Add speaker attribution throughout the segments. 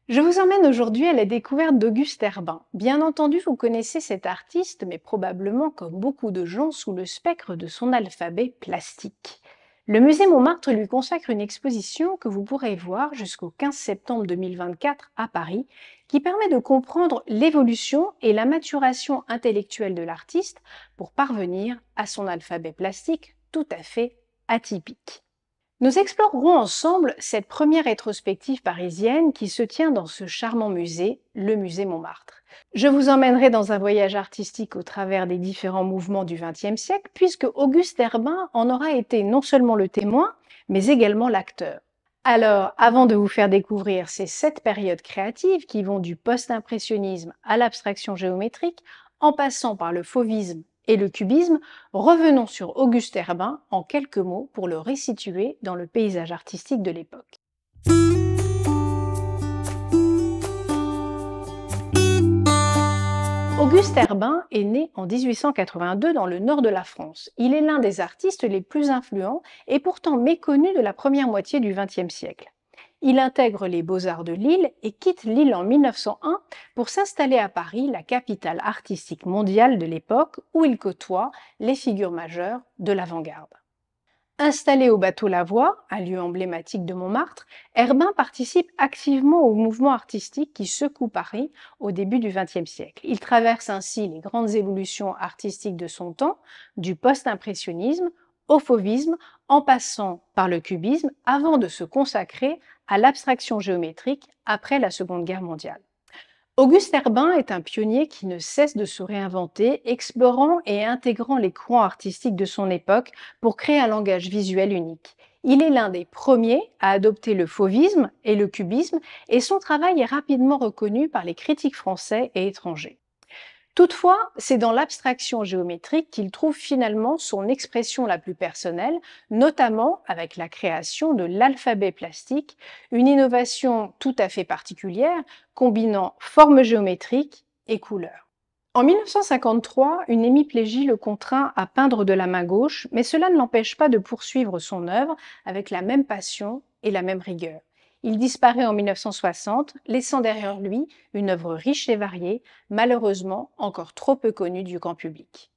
Speaker 1: Je vous emmène aujourd'hui à la découverte d'Auguste Herbin. Bien entendu, vous connaissez cet artiste, mais probablement comme beaucoup de gens sous le spectre de son alphabet plastique. Le musée Montmartre lui consacre une exposition que vous pourrez voir jusqu'au 15 septembre 2024 à Paris, qui permet de comprendre l'évolution et la maturation intellectuelle de l'artiste pour parvenir à son alphabet plastique tout à fait atypique. Nous explorerons ensemble cette première rétrospective parisienne qui se tient dans ce charmant musée, le musée Montmartre. Je vous emmènerai dans un voyage artistique au travers des différents mouvements du XXe siècle, puisque Auguste Herbin en aura été non seulement le témoin, mais également l'acteur. Alors, avant de vous faire découvrir ces 7 périodes créatives qui vont du post-impressionnisme à l'abstraction géométrique, en passant par le fauvisme et le cubisme, revenons sur Auguste Herbin en quelques mots pour le resituer dans le paysage artistique de l'époque. Auguste Herbin est né en 1882 dans le nord de la France. Il est l'un des artistes les plus influents et pourtant méconnu de la première moitié du XXe siècle. Il intègre les Beaux-Arts de Lille et quitte Lille en 1901 pour s'installer à Paris, la capitale artistique mondiale de l'époque, où il côtoie les figures majeures de l'avant-garde. Installé au bateau Lavoie, un lieu emblématique de Montmartre, Herbin participe activement au mouvement artistique qui secoue Paris au début du XXe siècle. Il traverse ainsi les grandes évolutions artistiques de son temps, du post-impressionnisme au fauvisme, en passant par le cubisme, avant de se consacrer à l'abstraction géométrique après la Seconde Guerre mondiale. Auguste Herbin est un pionnier qui ne cesse de se réinventer, explorant et intégrant les courants artistiques de son époque pour créer un langage visuel unique. Il est l'un des premiers à adopter le fauvisme et le cubisme, et son travail est rapidement reconnu par les critiques français et étrangers. Toutefois, c'est dans l'abstraction géométrique qu'il trouve finalement son expression la plus personnelle, notamment avec la création de l'alphabet plastique, une innovation tout à fait particulière, combinant formes géométriques et couleurs. En 1953, une hémiplégie le contraint à peindre de la main gauche, mais cela ne l'empêche pas de poursuivre son œuvre avec la même passion et la même rigueur. Il disparaît en 1960, laissant derrière lui une œuvre riche et variée, malheureusement encore trop peu connue du grand public.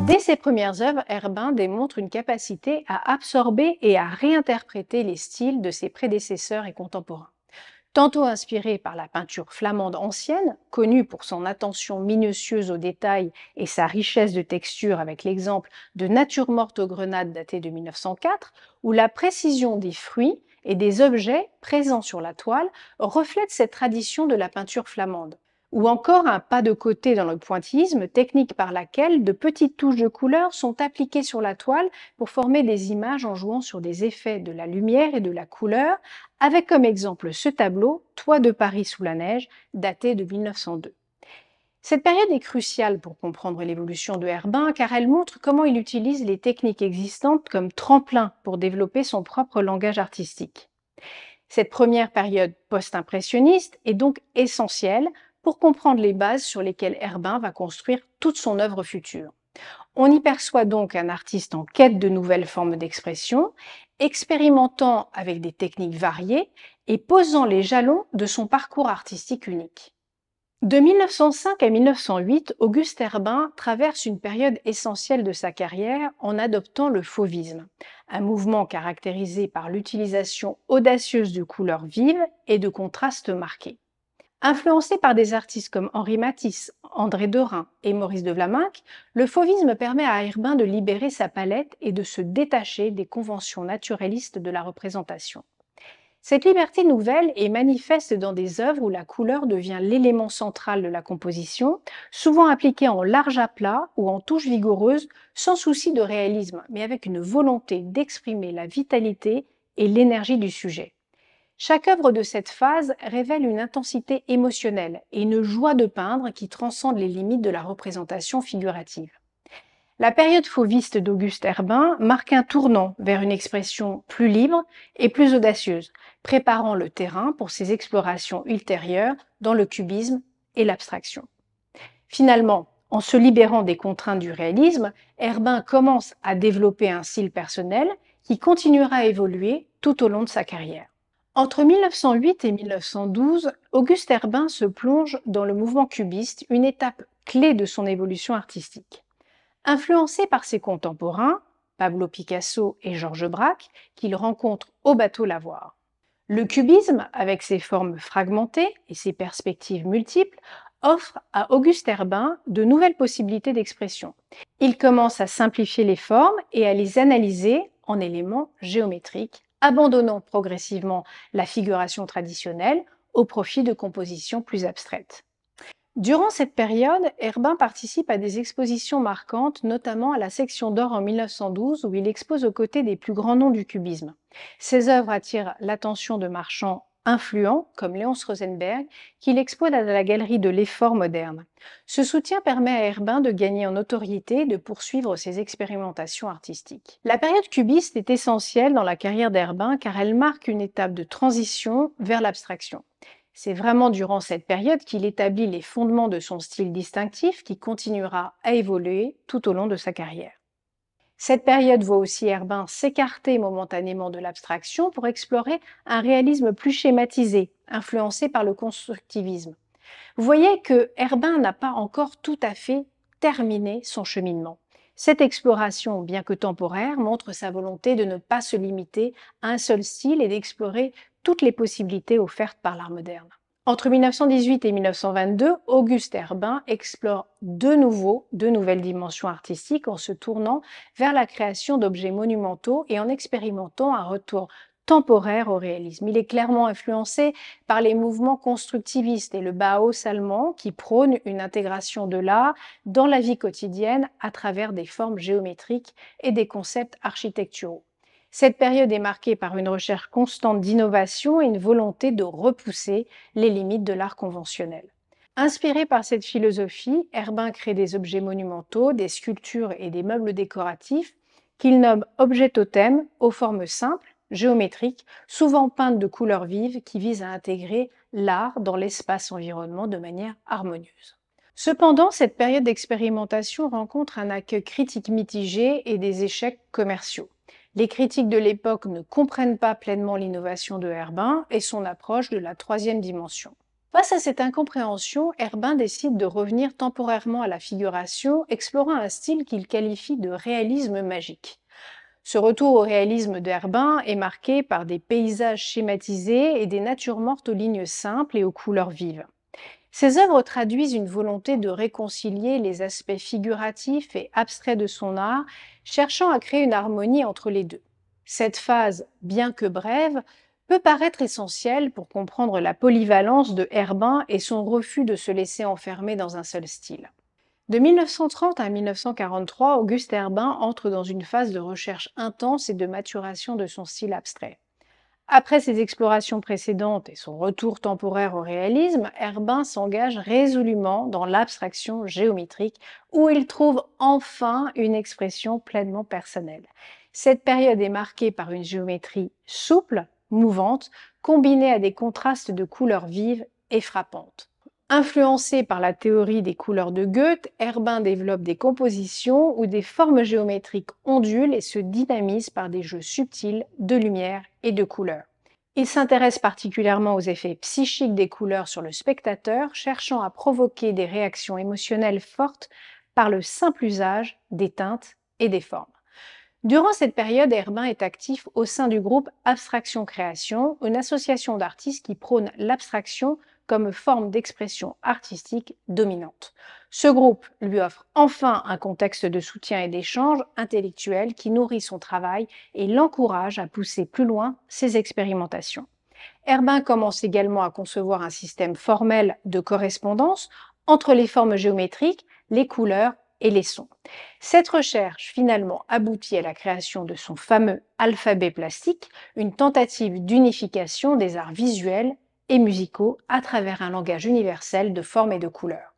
Speaker 1: Dès ses premières œuvres, Herbin démontre une capacité à absorber et à réinterpréter les styles de ses prédécesseurs et contemporains. Tantôt inspiré par la peinture flamande ancienne, connue pour son attention minutieuse aux détails et sa richesse de texture avec l'exemple de Nature morte aux grenades daté de 1904, où la précision des fruits et des objets présents sur la toile reflète cette tradition de la peinture flamande. Ou encore un pas de côté dans le pointillisme, technique par laquelle de petites touches de couleur sont appliquées sur la toile pour former des images en jouant sur des effets de la lumière et de la couleur, avec comme exemple ce tableau « Toit de Paris sous la neige » daté de 1902. Cette période est cruciale pour comprendre l'évolution de Herbin car elle montre comment il utilise les techniques existantes comme tremplin pour développer son propre langage artistique. Cette première période post-impressionniste est donc essentielle pour comprendre les bases sur lesquelles Herbin va construire toute son œuvre future. On y perçoit donc un artiste en quête de nouvelles formes d'expression, expérimentant avec des techniques variées et posant les jalons de son parcours artistique unique. De 1905 à 1908, Auguste Herbin traverse une période essentielle de sa carrière en adoptant le fauvisme, un mouvement caractérisé par l'utilisation audacieuse de couleurs vives et de contrastes marqués. Influencé par des artistes comme Henri Matisse, André Derain et Maurice de Vlaminck, le fauvisme permet à Herbin de libérer sa palette et de se détacher des conventions naturalistes de la représentation. Cette liberté nouvelle est manifeste dans des œuvres où la couleur devient l'élément central de la composition, souvent appliquée en large aplat ou en touches vigoureuses, sans souci de réalisme, mais avec une volonté d'exprimer la vitalité et l'énergie du sujet. Chaque œuvre de cette phase révèle une intensité émotionnelle et une joie de peindre qui transcende les limites de la représentation figurative. La période fauviste d'Auguste Herbin marque un tournant vers une expression plus libre et plus audacieuse, préparant le terrain pour ses explorations ultérieures dans le cubisme et l'abstraction. Finalement, En se libérant des contraintes du réalisme, Herbin commence à développer un style personnel qui continuera à évoluer tout au long de sa carrière. Entre 1908 et 1912, Auguste Herbin se plonge dans le mouvement cubiste, une étape clé de son évolution artistique. Influencé par ses contemporains, Pablo Picasso et Georges Braque, qu'il rencontre au bateau Lavoir. Le cubisme, avec ses formes fragmentées et ses perspectives multiples, offre à Auguste Herbin de nouvelles possibilités d'expression. Il commence à simplifier les formes et à les analyser en éléments géométriques, abandonnant progressivement la figuration traditionnelle au profit de compositions plus abstraites. Durant cette période, Herbin participe à des expositions marquantes, notamment à la Section d'Or en 1912, où il expose aux côtés des plus grands noms du cubisme. Ses œuvres attirent l'attention de marchands influents, comme Léonce Rosenberg, qu'il expose à la Galerie de l'Effort moderne. Ce soutien permet à Herbin de gagner en notoriété et de poursuivre ses expérimentations artistiques. La période cubiste est essentielle dans la carrière d'Herbin car elle marque une étape de transition vers l'abstraction. C'est vraiment durant cette période qu'il établit les fondements de son style distinctif qui continuera à évoluer tout au long de sa carrière. Cette période voit aussi Herbin s'écarter momentanément de l'abstraction pour explorer un réalisme plus schématisé, influencé par le constructivisme. Vous voyez que Herbin n'a pas encore tout à fait terminé son cheminement. Cette exploration, bien que temporaire, montre sa volonté de ne pas se limiter à un seul style et d'explorer toutes les possibilités offertes par l'art moderne. Entre 1918 et 1922, Auguste Herbin explore de nouveau de nouvelles dimensions artistiques en se tournant vers la création d'objets monumentaux et en expérimentant un retour temporaire au réalisme. Il est clairement influencé par les mouvements constructivistes et le Bauhaus allemand qui prône une intégration de l'art dans la vie quotidienne à travers des formes géométriques et des concepts architecturaux. Cette période est marquée par une recherche constante d'innovation et une volonté de repousser les limites de l'art conventionnel. Inspiré par cette philosophie, Herbin crée des objets monumentaux, des sculptures et des meubles décoratifs qu'il nomme objets totems aux formes simples, géométriques, souvent peintes de couleurs vives qui visent à intégrer l'art dans l'espace-environnement de manière harmonieuse. Cependant, cette période d'expérimentation rencontre un accueil critique mitigé et des échecs commerciaux. Les critiques de l'époque ne comprennent pas pleinement l'innovation de Herbin et son approche de la troisième dimension. Face à cette incompréhension, Herbin décide de revenir temporairement à la figuration, explorant un style qu'il qualifie de réalisme magique. Ce retour au réalisme d'Herbin est marqué par des paysages schématisés et des natures mortes aux lignes simples et aux couleurs vives. Ces œuvres traduisent une volonté de réconcilier les aspects figuratifs et abstraits de son art, cherchant à créer une harmonie entre les deux. Cette phase, bien que brève, peut paraître essentielle pour comprendre la polyvalence de Herbin et son refus de se laisser enfermer dans un seul style. De 1930 à 1943, Auguste Herbin entre dans une phase de recherche intense et de maturation de son style abstrait. Après ses explorations précédentes et son retour temporaire au réalisme, Herbin s'engage résolument dans l'abstraction géométrique où il trouve enfin une expression pleinement personnelle. Cette période est marquée par une géométrie souple, mouvante, combinée à des contrastes de couleurs vives et frappantes. Influencé par la théorie des couleurs de Goethe, Herbin développe des compositions où des formes géométriques ondulent et se dynamisent par des jeux subtils de lumière et de couleurs. Il s'intéresse particulièrement aux effets psychiques des couleurs sur le spectateur, cherchant à provoquer des réactions émotionnelles fortes par le simple usage des teintes et des formes. Durant cette période, Herbin est actif au sein du groupe Abstraction Création, une association d'artistes qui prône l'abstraction comme forme d'expression artistique dominante. Ce groupe lui offre enfin un contexte de soutien et d'échange intellectuel qui nourrit son travail et l'encourage à pousser plus loin ses expérimentations. Herbin commence également à concevoir un système formel de correspondance entre les formes géométriques, les couleurs et les sons. Cette recherche finalement aboutit à la création de son fameux alphabet plastique, une tentative d'unification des arts visuels et musicaux à travers un langage universel de formes et de couleurs.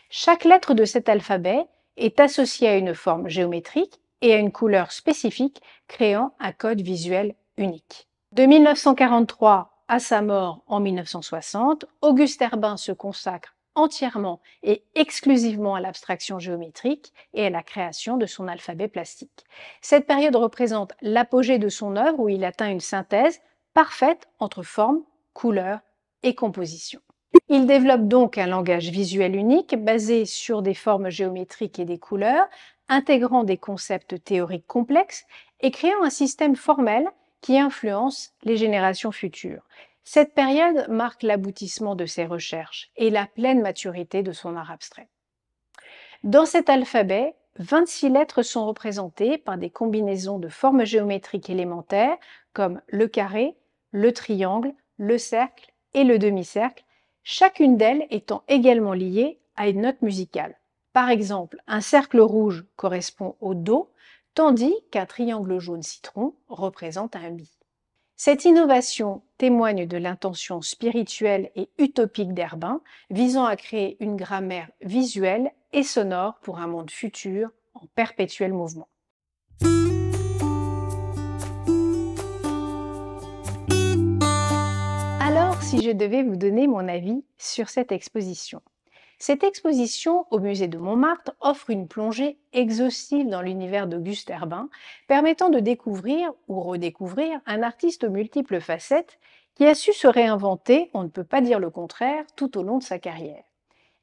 Speaker 1: Chaque lettre de cet alphabet est associée à une forme géométrique et à une couleur spécifique, créant un code visuel unique. De 1943 à sa mort en 1960, Auguste Herbin se consacre entièrement et exclusivement à l'abstraction géométrique et à la création de son alphabet plastique. Cette période représente l'apogée de son œuvre où il atteint une synthèse parfaite entre forme, couleur et composition. Il développe donc un langage visuel unique basé sur des formes géométriques et des couleurs, intégrant des concepts théoriques complexes et créant un système formel qui influence les générations futures. Cette période marque l'aboutissement de ses recherches et la pleine maturité de son art abstrait. Dans cet alphabet, 26 lettres sont représentées par des combinaisons de formes géométriques élémentaires comme le carré, le triangle, le cercle et le demi-cercle, chacune d'elles étant également liée à une note musicale. Par exemple, un cercle rouge correspond au Do, tandis qu'un triangle jaune citron représente un Mi. Cette innovation témoigne de l'intention spirituelle et utopique d'Herbin, visant à créer une grammaire visuelle et sonore pour un monde futur en perpétuel mouvement. Alors, si je devais vous donner mon avis sur cette exposition. Cette exposition au musée de Montmartre offre une plongée exhaustive dans l'univers d'Auguste Herbin, permettant de découvrir ou redécouvrir un artiste aux multiples facettes qui a su se réinventer, on ne peut pas dire le contraire, tout au long de sa carrière.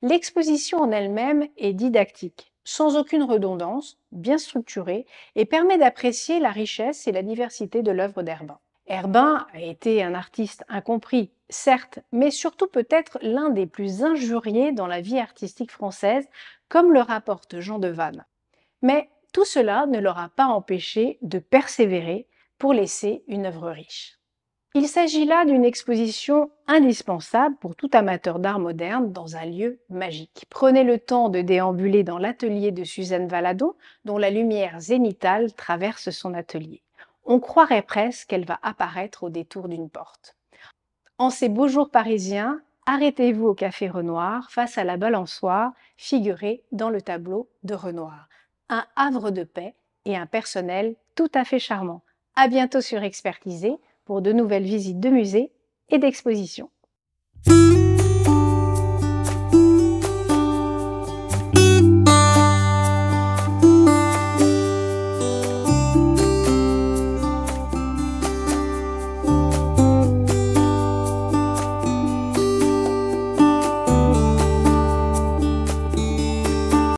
Speaker 1: L'exposition en elle-même est didactique, sans aucune redondance, bien structurée et permet d'apprécier la richesse et la diversité de l'œuvre d'Herbin. Herbin a été un artiste incompris, certes, mais surtout peut-être l'un des plus injuriés dans la vie artistique française, comme le rapporte Jean de Vannes. Mais tout cela ne l'aura pas empêché de persévérer pour laisser une œuvre riche. Il s'agit là d'une exposition indispensable pour tout amateur d'art moderne dans un lieu magique. Prenez le temps de déambuler dans l'atelier de Suzanne Valadon, dont la lumière zénithale traverse son atelier. On croirait presque qu'elle va apparaître au détour d'une porte. En ces beaux jours parisiens, arrêtez-vous au Café Renoir face à la balançoire figurée dans le tableau de Renoir. Un havre de paix et un personnel tout à fait charmant. À bientôt sur Expertisé pour de nouvelles visites de musées et d'expositions.